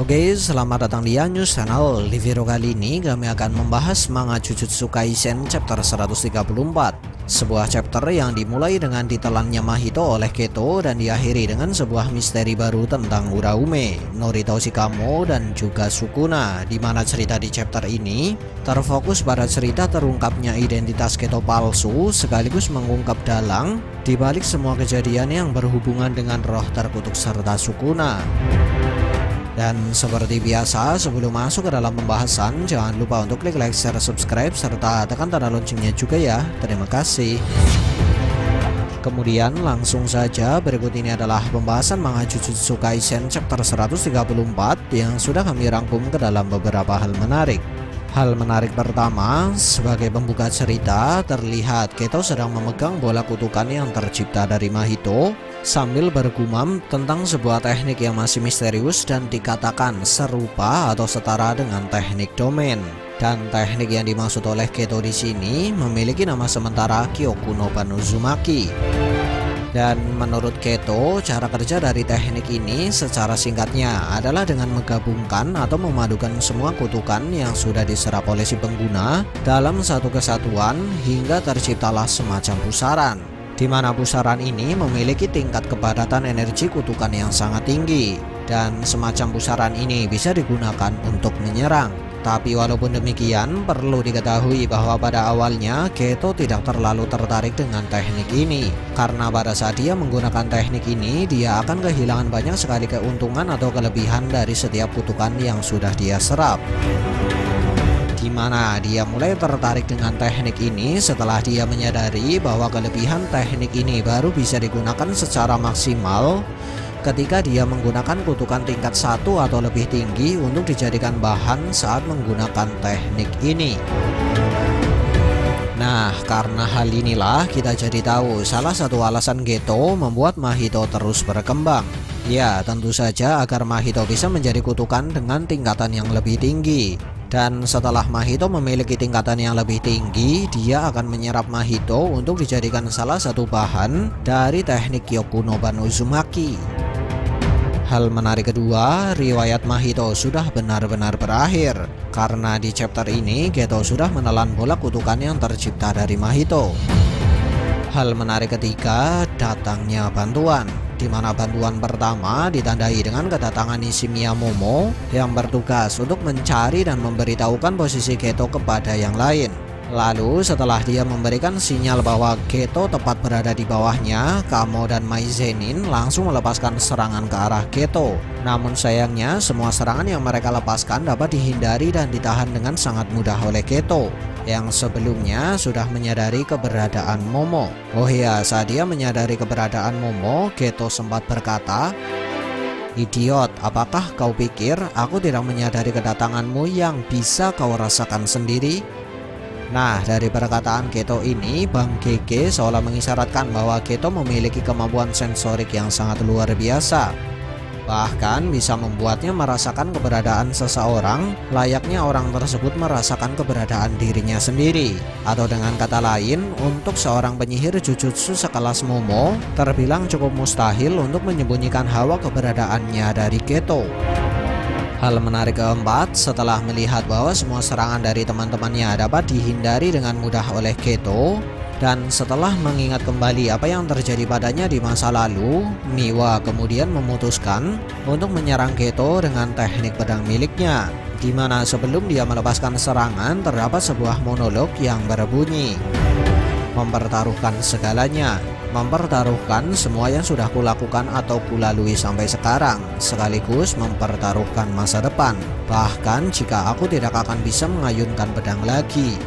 Oke, selamat datang di News Channel. Di video kali ini kami akan membahas manga Jujutsu Kaisen chapter 134. Sebuah chapter yang dimulai dengan ditelannya Mahito oleh Geto dan diakhiri dengan sebuah misteri baru tentang Uraume, Norito Shikamo dan juga Sukuna, di mana cerita di chapter ini terfokus pada cerita terungkapnya identitas Geto palsu sekaligus mengungkap dalang di balik semua kejadian yang berhubungan dengan roh terkutuk serta Sukuna. Dan seperti biasa, sebelum masuk ke dalam pembahasan, jangan lupa untuk klik like, share, subscribe, serta tekan tanda loncengnya juga ya. Terima kasih. Kemudian langsung saja, berikut ini adalah pembahasan manga Jujutsu Kaisen chapter 134 yang sudah kami rangkum ke dalam beberapa hal menarik. Hal menarik pertama, sebagai pembuka cerita, terlihat Geto sedang memegang bola kutukan yang tercipta dari Mahito sambil bergumam tentang sebuah teknik yang masih misterius dan dikatakan serupa atau setara dengan teknik domain. Dan teknik yang dimaksud oleh Geto di sini memiliki nama sementara Kyoku no Ban Uzumaki. Dan menurut Geto, cara kerja dari teknik ini secara singkatnya adalah dengan menggabungkan atau memadukan semua kutukan yang sudah diserap oleh si pengguna dalam satu kesatuan hingga terciptalah semacam pusaran, di mana pusaran ini memiliki tingkat kepadatan energi kutukan yang sangat tinggi, dan semacam pusaran ini bisa digunakan untuk menyerang. Tapi walaupun demikian, perlu diketahui bahwa pada awalnya Geto tidak terlalu tertarik dengan teknik ini, karena pada saat dia menggunakan teknik ini, dia akan kehilangan banyak sekali keuntungan atau kelebihan dari setiap kutukan yang sudah dia serap. Dimana dia mulai tertarik dengan teknik ini setelah dia menyadari bahwa kelebihan teknik ini baru bisa digunakan secara maksimal ketika dia menggunakan kutukan tingkat 1 atau lebih tinggi untuk dijadikan bahan saat menggunakan teknik ini. Nah, karena hal inilah kita jadi tahu salah satu alasan Geto membuat Mahito terus berkembang. Ya, tentu saja agar Mahito bisa menjadi kutukan dengan tingkatan yang lebih tinggi. Dan setelah Mahito memiliki tingkatan yang lebih tinggi, dia akan menyerap Mahito untuk dijadikan salah satu bahan dari teknik Kyoku no Ban Uzumaki. Hal menarik kedua, riwayat Mahito sudah benar-benar berakhir, karena di chapter ini Geto sudah menelan bola kutukan yang tercipta dari Mahito. Hal menarik ketiga, datangnya bantuan, di mana bantuan pertama ditandai dengan kedatangan Nishimiya Momo yang bertugas untuk mencari dan memberitahukan posisi Geto kepada yang lain. Lalu setelah dia memberikan sinyal bahwa Geto tepat berada di bawahnya, Kamo dan Mai Zenin langsung melepaskan serangan ke arah Geto. Namun sayangnya semua serangan yang mereka lepaskan dapat dihindari dan ditahan dengan sangat mudah oleh Geto, yang sebelumnya sudah menyadari keberadaan Momo. Oh iya, saat dia menyadari keberadaan Momo, Geto sempat berkata, "Idiot, apakah kau pikir aku tidak menyadari kedatanganmu yang bisa kau rasakan sendiri?" Nah, dari perkataan Geto ini, Bang Gege seolah mengisyaratkan bahwa Geto memiliki kemampuan sensorik yang sangat luar biasa. Bahkan bisa membuatnya merasakan keberadaan seseorang layaknya orang tersebut merasakan keberadaan dirinya sendiri. Atau dengan kata lain, untuk seorang penyihir Jujutsu sekelas Momo, terbilang cukup mustahil untuk menyembunyikan hawa keberadaannya dari Geto. Hal menarik keempat, setelah melihat bahwa semua serangan dari teman-temannya dapat dihindari dengan mudah oleh Geto, dan setelah mengingat kembali apa yang terjadi padanya di masa lalu, Miwa kemudian memutuskan untuk menyerang Geto dengan teknik pedang miliknya, di mana sebelum dia melepaskan serangan terdapat sebuah monolog yang berbunyi, "Mempertaruhkan segalanya, mempertaruhkan semua yang sudah kulakukan atau kulalui sampai sekarang, sekaligus mempertaruhkan masa depan, bahkan jika aku tidak akan bisa mengayunkan pedang lagi."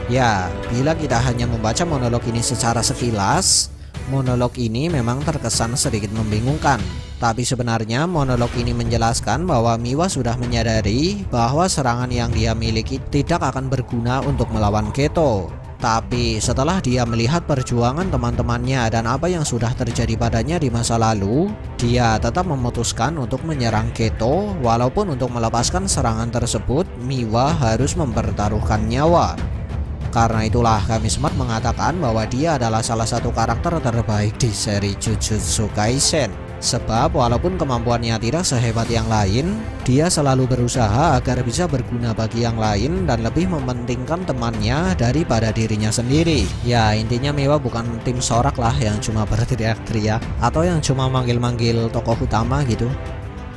Ya, bila kita hanya membaca monolog ini secara sekilas, monolog ini memang terkesan sedikit membingungkan. Tapi sebenarnya monolog ini menjelaskan bahwa Miwa sudah menyadari bahwa serangan yang dia miliki tidak akan berguna untuk melawan Geto. Tapi setelah dia melihat perjuangan teman-temannya dan apa yang sudah terjadi padanya di masa lalu, dia tetap memutuskan untuk menyerang Geto, walaupun untuk melepaskan serangan tersebut Miwa harus mempertaruhkan nyawa. Karena itulah kami sempat mengatakan bahwa dia adalah salah satu karakter terbaik di seri Jujutsu Kaisen. Sebab walaupun kemampuannya tidak sehebat yang lain, dia selalu berusaha agar bisa berguna bagi yang lain dan lebih mementingkan temannya daripada dirinya sendiri. Ya, intinya Miwa bukan tim sorak lah yang cuma berteriak-teriak atau yang cuma manggil-manggil tokoh utama gitu.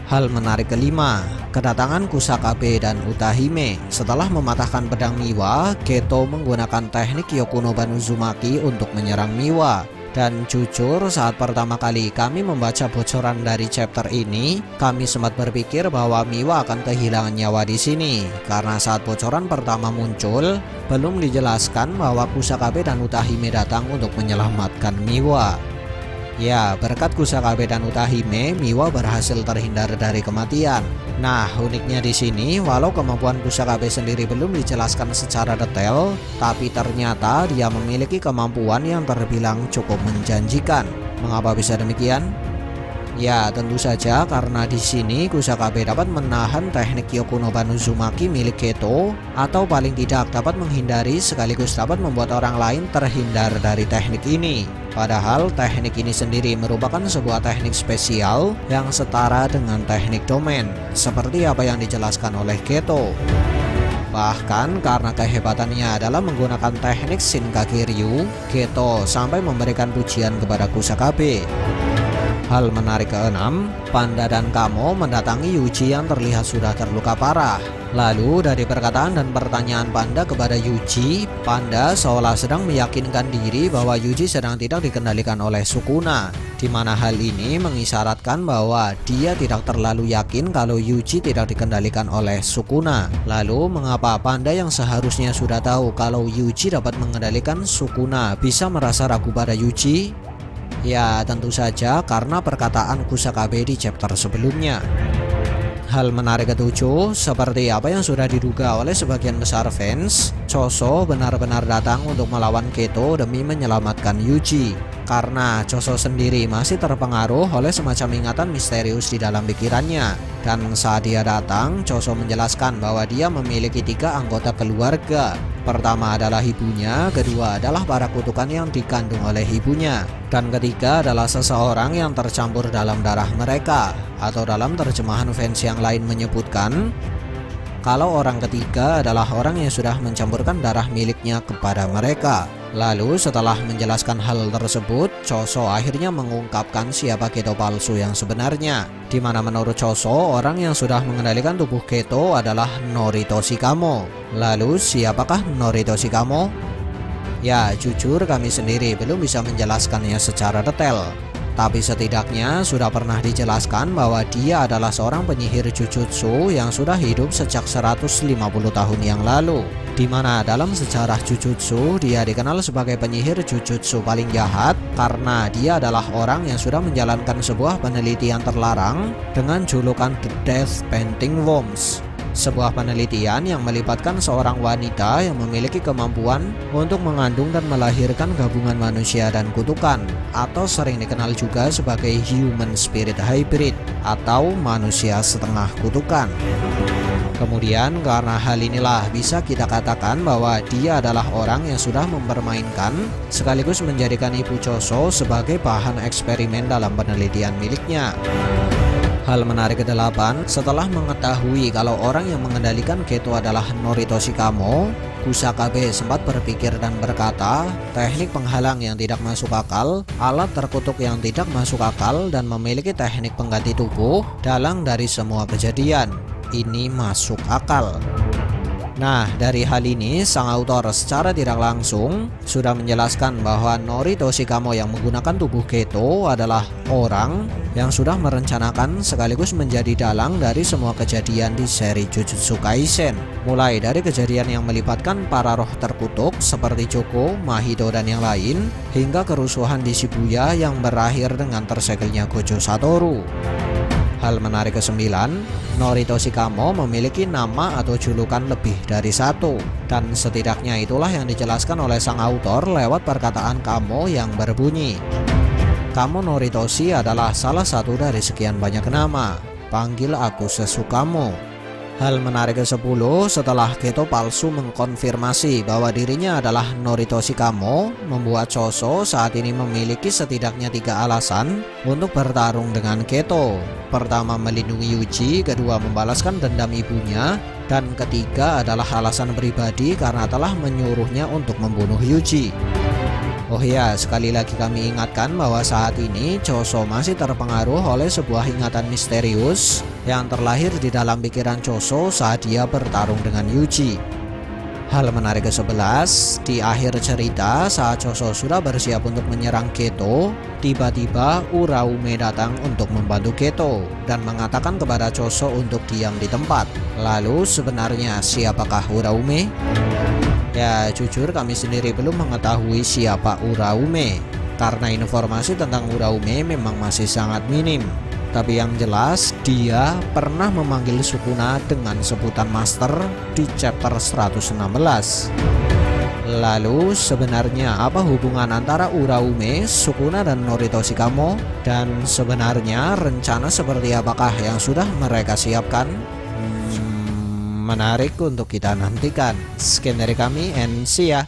Hal menarik kelima, kedatangan Kusakabe dan Utahime. Setelah mematahkan pedang Miwa, Geto menggunakan teknik Yokuno Ban Uzumaki untuk menyerang Miwa. Dan jujur, saat pertama kali kami membaca bocoran dari chapter ini, kami sempat berpikir bahwa Miwa akan kehilangan nyawa di sini. Karena saat bocoran pertama muncul, belum dijelaskan bahwa Kusakabe dan Utahime datang untuk menyelamatkan Miwa. Ya, berkat Kusakabe dan Utahime, Miwa berhasil terhindar dari kematian. Nah, uniknya di sini, walau kemampuan Kusakabe sendiri belum dijelaskan secara detail, tapi ternyata dia memiliki kemampuan yang terbilang cukup menjanjikan. Mengapa bisa demikian? Ya, tentu saja karena di sini Kusakabe dapat menahan teknik Yokuno Ban Uzumaki milik Geto, atau paling tidak dapat menghindari sekaligus dapat membuat orang lain terhindar dari teknik ini. Padahal teknik ini sendiri merupakan sebuah teknik spesial yang setara dengan teknik domain, seperti apa yang dijelaskan oleh Geto. Bahkan karena kehebatannya adalah menggunakan teknik Shinkage Ryu, Geto sampai memberikan pujian kepada Kusakabe. Hal menarik keenam, Panda dan Kamo mendatangi Yuji yang terlihat sudah terluka parah. Lalu dari perkataan dan pertanyaan Panda kepada Yuji, Panda seolah sedang meyakinkan diri bahwa Yuji sedang tidak dikendalikan oleh Sukuna, di mana hal ini mengisyaratkan bahwa dia tidak terlalu yakin kalau Yuji tidak dikendalikan oleh Sukuna. Lalu mengapa Panda yang seharusnya sudah tahu kalau Yuji dapat mengendalikan Sukuna bisa merasa ragu pada Yuji? Ya, tentu saja karena perkataan Kusakabe di chapter sebelumnya. Hal menarik ketujuh, seperti apa yang sudah diduga oleh sebagian besar fans, Choso benar-benar datang untuk melawan Geto demi menyelamatkan Yuji. Karena Choso sendiri masih terpengaruh oleh semacam ingatan misterius di dalam pikirannya. Dan saat dia datang, Choso menjelaskan bahwa dia memiliki 3 anggota keluarga. Pertama adalah ibunya, kedua adalah para kutukan yang dikandung oleh ibunya, dan ketiga adalah seseorang yang tercampur dalam darah mereka. Atau dalam terjemahan fans yang lain menyebutkan kalau orang ketiga adalah orang yang sudah mencampurkan darah miliknya kepada mereka. Lalu setelah menjelaskan hal tersebut, Choso akhirnya mengungkapkan siapa Geto palsu yang sebenarnya, di mana menurut Choso orang yang sudah mengendalikan tubuh Geto adalah Norito Shikamo. Lalu siapakah Norito Shikamo? Ya, jujur kami sendiri belum bisa menjelaskannya secara detail. Tapi setidaknya sudah pernah dijelaskan bahwa dia adalah seorang penyihir Jujutsu yang sudah hidup sejak 150 tahun yang lalu, di mana dalam sejarah Jujutsu dia dikenal sebagai penyihir Jujutsu paling jahat karena dia adalah orang yang sudah menjalankan sebuah penelitian terlarang dengan julukan The Death Painting Worms. Sebuah penelitian yang melibatkan seorang wanita yang memiliki kemampuan untuk mengandung dan melahirkan gabungan manusia dan kutukan, atau sering dikenal juga sebagai Human Spirit Hybrid atau manusia setengah kutukan. Kemudian karena hal inilah bisa kita katakan bahwa dia adalah orang yang sudah mempermainkan sekaligus menjadikan Ibu Choso sebagai bahan eksperimen dalam penelitian miliknya. Hal menarik ke-8, setelah mengetahui kalau orang yang mengendalikan Geto adalah Norito Shikamo, Kusakabe sempat berpikir dan berkata, teknik penghalang yang tidak masuk akal, alat terkutuk yang tidak masuk akal, dan memiliki teknik pengganti tubuh dalang dari semua kejadian. Ini masuk akal. Nah, dari hal ini sang autor secara tidak langsung sudah menjelaskan bahwa Norito Shikamo yang menggunakan tubuh Geto adalah orang yang sudah merencanakan sekaligus menjadi dalang dari semua kejadian di seri Jujutsu Kaisen, mulai dari kejadian yang melibatkan para roh terkutuk seperti Choco, Mahito, dan yang lain, hingga kerusuhan di Shibuya yang berakhir dengan tersegelnya Gojo Satoru. Hal menarik ke-9, Norito Shikamo memiliki nama atau julukan lebih dari satu, dan setidaknya itulah yang dijelaskan oleh sang autor lewat perkataan Kamo yang berbunyi, Kamo Noritoshi adalah salah satu dari sekian banyak nama, panggil aku sesukamu. Hal menarik ke-10, setelah Geto palsu mengkonfirmasi bahwa dirinya adalah Noritoshi Kamo, membuat Choso saat ini memiliki setidaknya 3 alasan untuk bertarung dengan Geto. Pertama, melindungi Yuji, kedua, membalaskan dendam ibunya, dan ketiga adalah alasan pribadi karena telah menyuruhnya untuk membunuh Yuji. Oh ya, sekali lagi kami ingatkan bahwa saat ini Choso masih terpengaruh oleh sebuah ingatan misterius yang terlahir di dalam pikiran Choso saat dia bertarung dengan Yuji. Hal menarik ke-11, di akhir cerita saat Choso sudah bersiap untuk menyerang Geto, tiba-tiba Uraume datang untuk membantu Geto dan mengatakan kepada Choso untuk diam di tempat. Lalu sebenarnya siapakah Uraume? Ya, jujur kami sendiri belum mengetahui siapa Uraume, karena informasi tentang Uraume memang masih sangat minim. Tapi yang jelas, dia pernah memanggil Sukuna dengan sebutan Master di chapter 116. Lalu sebenarnya apa hubungan antara Uraume, Sukuna, dan Noritoshi Kamo? Dan sebenarnya rencana seperti apakah yang sudah mereka siapkan? Menarik untuk kita nantikan. Sekian dari kami, and see ya.